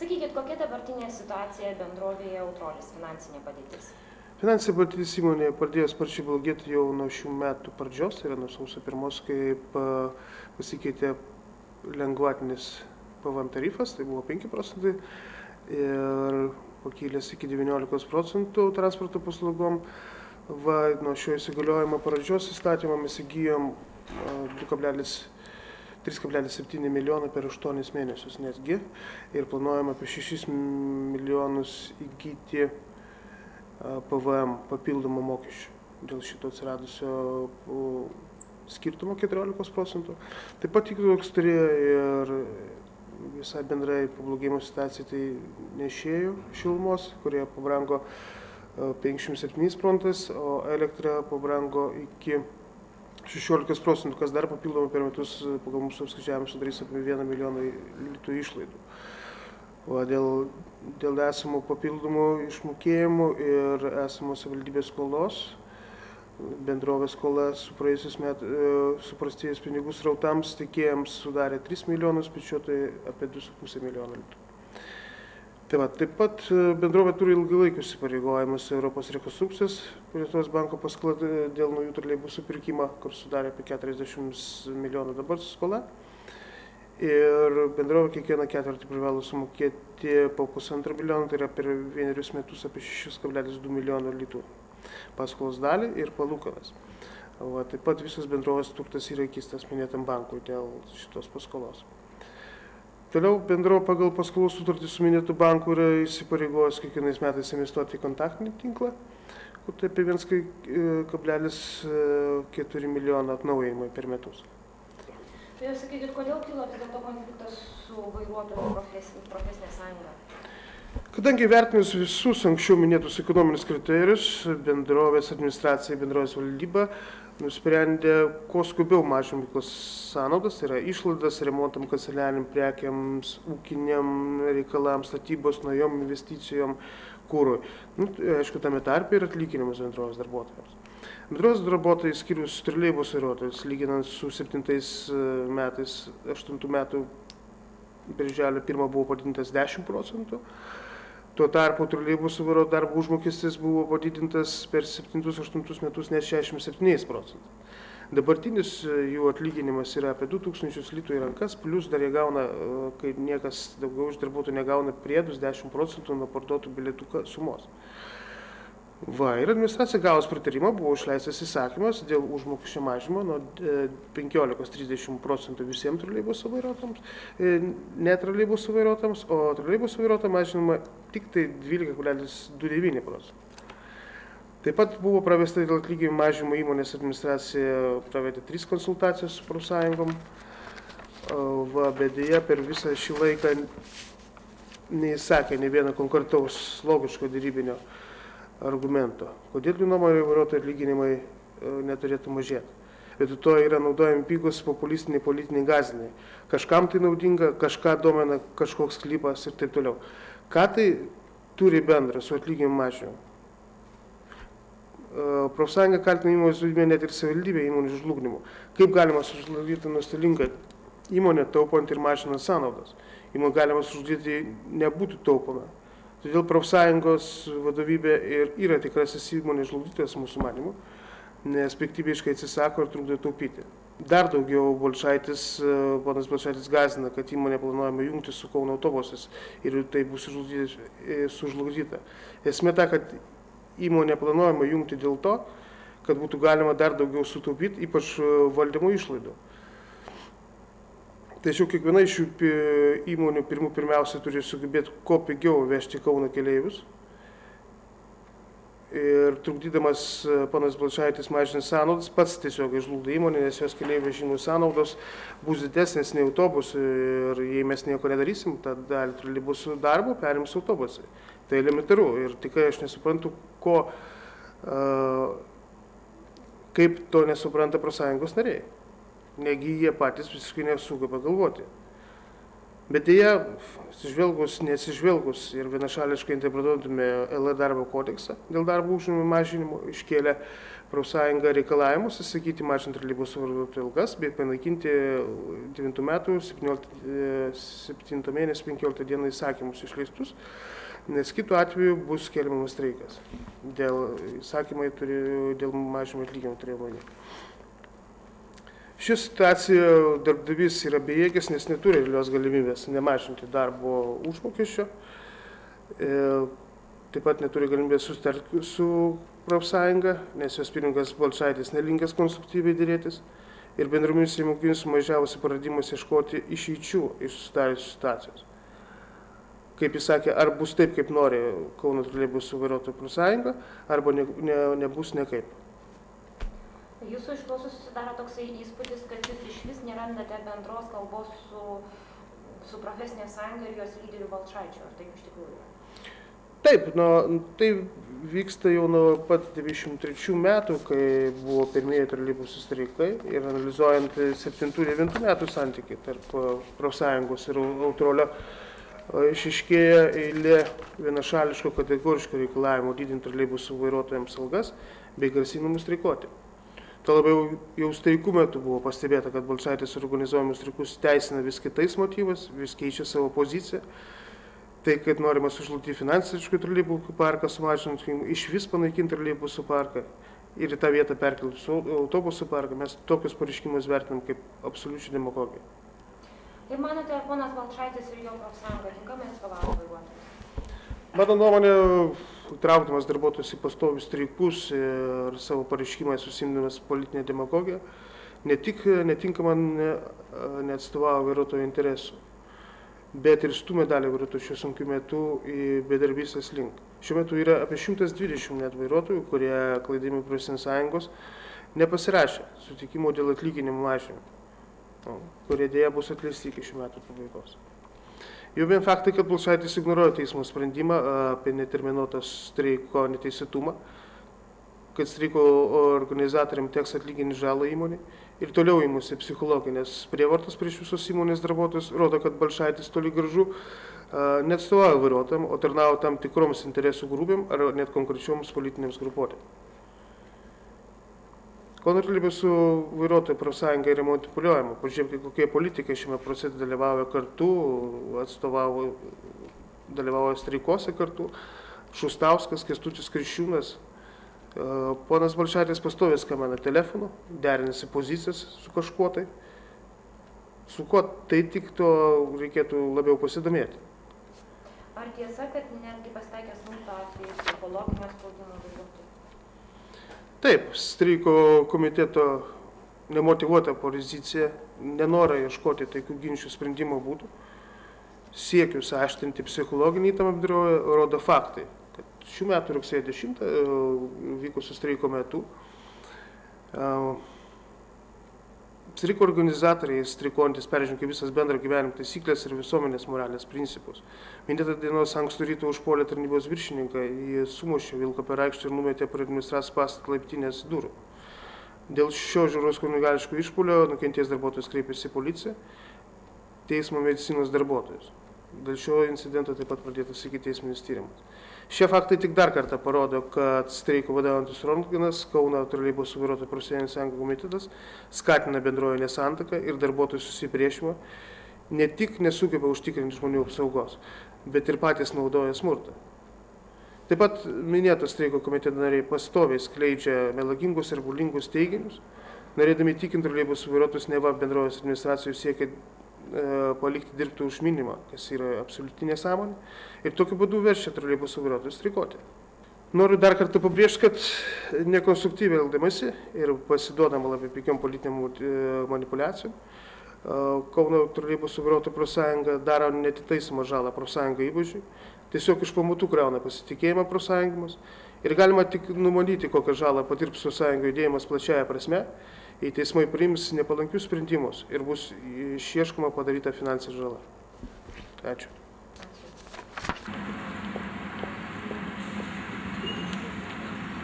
Sakykit, kokia dabartinė situacija bendrovėje Autrolis finansinė padėtis? Finansinė padėtis įmonėje pradėjo sparčiai blogėti jau nuo šių metų pradžios, tai yra nuo sausio 1, kai pasikeitė lengvatinis PVM tarifas, tai buvo 5% ir pakilęs iki 19% transporto paslaugom. Nuo šio įsigaliojimo pradžios įstatymą mes įgyjom 3,7 milijono per 8 mėnesius netgi ir planuojame apie 6 milijonus įgyti PVM papildomų mokesčių dėl šito atsiradusio skirtumo 14%. Taip pat įkvėptas turėjo ir visai bendrai pablogėjimo situacija, tai nešėjų šilumos, kurie pabrango 57%, o elektra pabrango iki 16%, kas dar papildomai per metus pagal mūsų apskaičiavimus sudarys apie 1 milijoną litų išlaidų. O dėl esamų papildomų išmokėjimų ir esamos savivaldybės skolos, bendrovės skola su praėjusiais metais suprastėjus pinigų srautams tiekėjams sudarė 3 milijonus, skaičiuotai apie 2,5 milijono litų. Taip pat bendrovė turi ilgalaikius įsipareigojimus Europos rekonstrukcijos plėtros banko paskola dėl naujų troleibusų pirkimo, kur sudarė apie 40 milijonų dabar su skola. Ir bendrovė kiekvieną ketvirtį privalo sumokėti po 1,5 milijono, tai yra per 1 metus apie 6,2 milijono litų paskolos dalį ir palūkanas. Taip pat visas bendrovės turtas yra įkeistas minėtam bankui dėl šitos paskolos. Toliau bendrovė pagal paskolų sutartį su minėtų bankų yra įsipareigojęs kiekvienais metais investuoti į kontaktinį tinklą, kur tai apie 1,4 milijono atnaujinimai per metus. Tai sakykit, kodėl kilo vis dėlto konfliktas su vairuotojų profesinė sąjunga? Kadangi vertinus visus anksčiau minėtus ekonominius kriterijus, bendrovės administracija, bendrovės valdyba nusprendė kuo skubiau mažinti veiklos sąnaudas, tai yra išlaidas remontam, kanceliariniam prekiams, ūkiniam reikalams, statybos, naujom investicijom, kūrui. Aišku, tame tarpe ir atlyginimus bendrovės darbuotojams. Bendrovės darbuotojai skirius troleibusų vairuotojus, lyginant su 7 metais, 8 metų birželio 1 buvo padidintas 10%. Tuo tarpu troleibusų vairuotojų darbo užmokestis buvo padidintas per 7-8 metus net 67%. Dabartinis jų atlyginimas yra apie 2000 litų į rankas, plus dar jie gauna, kai niekas daugiau iš darbuotojų negauna priedus, 10% nuo parduotų bilietų sumos. Ir administracija gavus pritarimą buvo išleistas įsakymas dėl užmokesčio mažinimo nuo 15–30% visiems troleibusų vairuotojams, ne troleibusų vairuotojams, o troleibusų vairuotojams mažinama tik tai 12,29%. Taip pat buvo pravesta dėl atlyginimų mažinimo įmonės administracija pravedė 3 konsultacijas su profsąjungom, bet deja per visą šį laiką neįsakė ne vieno konkretaus logiško derybinio argumento. Kodėl jų nuomonė vairuotojų atlyginimai neturėtų mažėti? Bet to yra naudojami pigus populistiniai politiniai gąsdinimai. Kažkam tai naudinga, kažką domina kažkoks klipas ir taip toliau. Ką tai turi bendra su atlyginimų mažinimu? Profsąjunga kaltina įmonės žlugdymą net ir savivaldybė įmonių žlugdymu. Kaip galima sužlugdyti nuostolingą įmonę taupant ir mažinant sąnaudas? Įmonę galima sužlugdyti nebūtų taupoma. Todėl profsąjungos vadovybė ir yra tikrasis įmonės žlugdytojas mūsų manymu, nes piktybiškai atsisako ir trukdo taupyti. Dar daugiau ponas Balčaitis gąsdina, kad įmonė planuojama jungti su Kauno autobusais ir tai bus sužlugdyta. Esmė ta, kad įmonė planuojama jungti dėl to, kad būtų galima dar daugiau sutaupyti, ypač valdymo išlaidų. Tačiau kiekviena iš šių įmonių pirmiausia turi sugebėti kuo pigiau vežti Kauno keleivius. Ir trukdydamas ponas Balčaitis mažinti sąnaudas, pats tiesiog žlugdo įmonę, nes jos keleivių vežimų sąnaudos bus didesnės nei autobusų. Ir jei mes nieko nedarysim, tada dalį troleibusų darbo perims autobusai. Tai elementaru. Ir tikrai aš nesuprantu, kaip to nesupranta profsąjungos nariai. Negi jie patys visiškai nesugeba galvoti. Bet dėja, nesižvelgus ir vienašališkai interpretuotume LR darbo kodeksą dėl darbo užmokesčio mažinimo, iškėlė profsąjunga reikalavimus atsisakyti mažinti troleibusų vairuotojų algas bei panaikinti 9 metų 7 mėnesio 15 dieną įsakymus išleistus, nes kitu atveju bus skelbiamas streikas. Įsakymai dėl mažinimo atlyginimų turėjo būti. Ši situacija darbdavys yra bejėgis, nes neturi realios galimybės nemažinti darbo užmokesčio. Taip pat neturi galimybės susitarti su profsąjunga, nes jos pirmininkas Balčaitis nelinkęs konstruktyviai dėrėtis ir bendromis įmokimis sumažiavusi paradimus ieškoti išeičių iš susidariusios situacijos. Kaip jis sakė, ar bus taip, kaip nori Kauno troleibusų vairuotojų profsąjunga, arba nebus nekaip. Jūsų išklausus susidaro toksai įspūdis, kad jūs išvis nerandate bendros kalbos su profesinė sąjunga ir jos lyderiu Balčaičiu. Ar taip iš tikrųjų yra? Taip, tai vyksta jau nuo pat 93 metų, kai buvo pirmieji troleibusų streikai ir analizuojant 7-9 metų santykį tarp profsąjungos ir Autrolio, išaiškėja eilė vienašališko kategoriško reikalavimo didinti troleibusų vairuotojams algas bei grasinimų streikuoti. Tuo labiau jau streikų metu buvo pastebėta, kad Balčaitis organizuojamus streikus teisina vis kitais motyvais, vis keičia savo poziciją. Tai, kad norima sužlugdyti finansiškai troleibusų parką, sumažinant iš vis panaikinti troleibusų parką ir į tą vietą perkelti autobusų parką, mes tokius pareiškimus vertinam kaip absoliučiai demagogiją. Ir manote, ar ponas Balčaitis ir jo profsąjunga tinkamai atstovauja vairuotojus? Mano nuomonė, traukdamas darbuotojus į pastovius streikus ir savo pareiškimais susimdamas politinę demagogiją, ne tik netinkamai neatstovauja vairuotojų interesų, bet ir stumia dalį vairuotojų šiuo sunkiu metu į bedarbystės link. Šiuo metu yra apie 120 net vairuotojų, kurie klaidami profesinės sąjungos nepasirašė sutikimo dėl atlyginimų mažinimo, kurie dėja bus atleisti iki šių metų pabaigos. Jau vien faktai, kad Balčaitis ignoruoja teismo sprendimą apie neterminuotą streiko neteisėtumą, kad streiko organizatoriam teks atlyginti žalą įmonį ir toliau įmusi psichologinės prievartos prieš visus įmonės darbuotojus, rodo, kad Balčaitis toli gražu neatstovauja vairuotojams, o tarnauja tam tikroms interesų grupėm ar net konkrečioms politinėms grupuotėms. Kauno troleibusų vairuotojų profsąjunga yra manipuliuojama. Pažiūrėkite, kokie politikai šiame procese dalyvauja kartu, dalyvauja streikuose kartu. Šustauskas, Kęstutis Kriščiūnas. Ponas Balčaitis pastoviai skambina telefonu, derinasi pozicijas su kažkuo tai. Su kuo tai tik to reikėtų labiau pasidomėti. Ar tiesa, kad netgi pasitaikė smurto atveju psichologinio spaudimo vairuotojų? Taip, streiko komiteto nemotyvuota pozicija, nenora ieškoti taikių ginčių sprendimo būdų, siekius aštrinti psichologinį įtampą bendrovėje rodo faktai, kad šių metų rugsėjo 10 vykusio streiko metu streiko organizatoriai streikuojantis peržengė visas bendro gyvenimo taisyklės ir visuomenės moralės principus. Minėtą dienos ankstų ryto užpuolė tarnybos viršininką, jį sumušė, vilko per aikštę ir numetė prie administracijos pastato laiptinės durų. Dėl šio žiauraus kunigališko išpuolio nukentėjęs darbuotojas kreipėsi į policiją, teismo medicinos darbuotojus. Dėl šio incidento taip pat pradėtas ikiteisminis tyrimas. Šie faktai tik dar kartą parodo, kad streiko vadovaujantis Rongkinas, Kauno troleibusų vairuotojų profesinės sąjungos komitetas skatina bendrojo nesantaką ir darbuotojų susipriešinimą, ne tik nesugeba užtikrinti žmonių apsaugos, bet ir patys naudoja smurtą. Taip pat minėtos streiko komiteto nariai pastoviai skleidžia melagingus ir bulingus teiginius, norėdami įtikinti troleibusų vairuotojus, neva bendrovės administracijos siekia palikti dirbti už minimumą, kas yra absoliuti nesąmonė, ir tokiu būdu verčia troleibusų vairuotojus streikuoti. Noriu dar kartą pabrėžti, kad nekonstruktyviai elgdamasi ir pasiduodama labai pigiom politiniam manipulacijom, Kauno troleibusų vairuotojų profsąjunga daro neatitaisomą žalą profsąjungai įvaizdžiui, tiesiog iš pamatų griauna pasitikėjimą profsąjungomis ir galima tik numanyti, kokią žalą patirs profsąjungų judėjimas plačiaja prasme, jei teismai priims nepalankius sprendimus ir bus išieškoma padaryta finansinė žala. Ačiū.